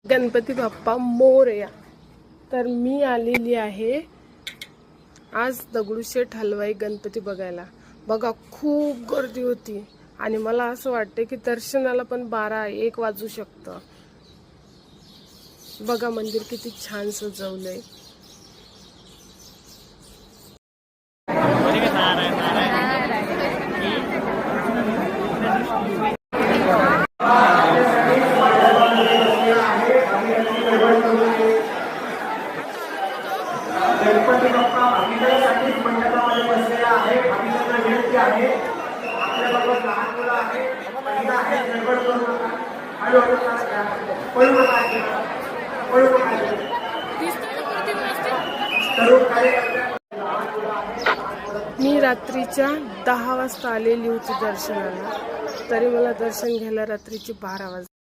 गणपती बाप्पा मोरया. तर मी आलेली आहे आज दगडूशेठ हलवाई गणपती बघायला. बघा खूप गर्दी होती आणि मला असं वाटतं की दर्शनाला पण 12-1 वाजू शकतं. बघा मंदिर किती छान सजवलंय. गणपती बाप्पा अभिनयासाठी मंडपामध्ये बसलेला आहे. अभिनयाला विनंती आहे, आपल्याबरोबर लहान मुलं आहे, महिला आहे, गडबड करू नका, हळूहळू पळू नका, पळू नका. तरुण कार्यकर्ते मी रात्रीच्या 10 वाजता आलेली होती दर्शनाला, तरी मला दर्शन घ्यायला रात्रीचे 12 वाजले.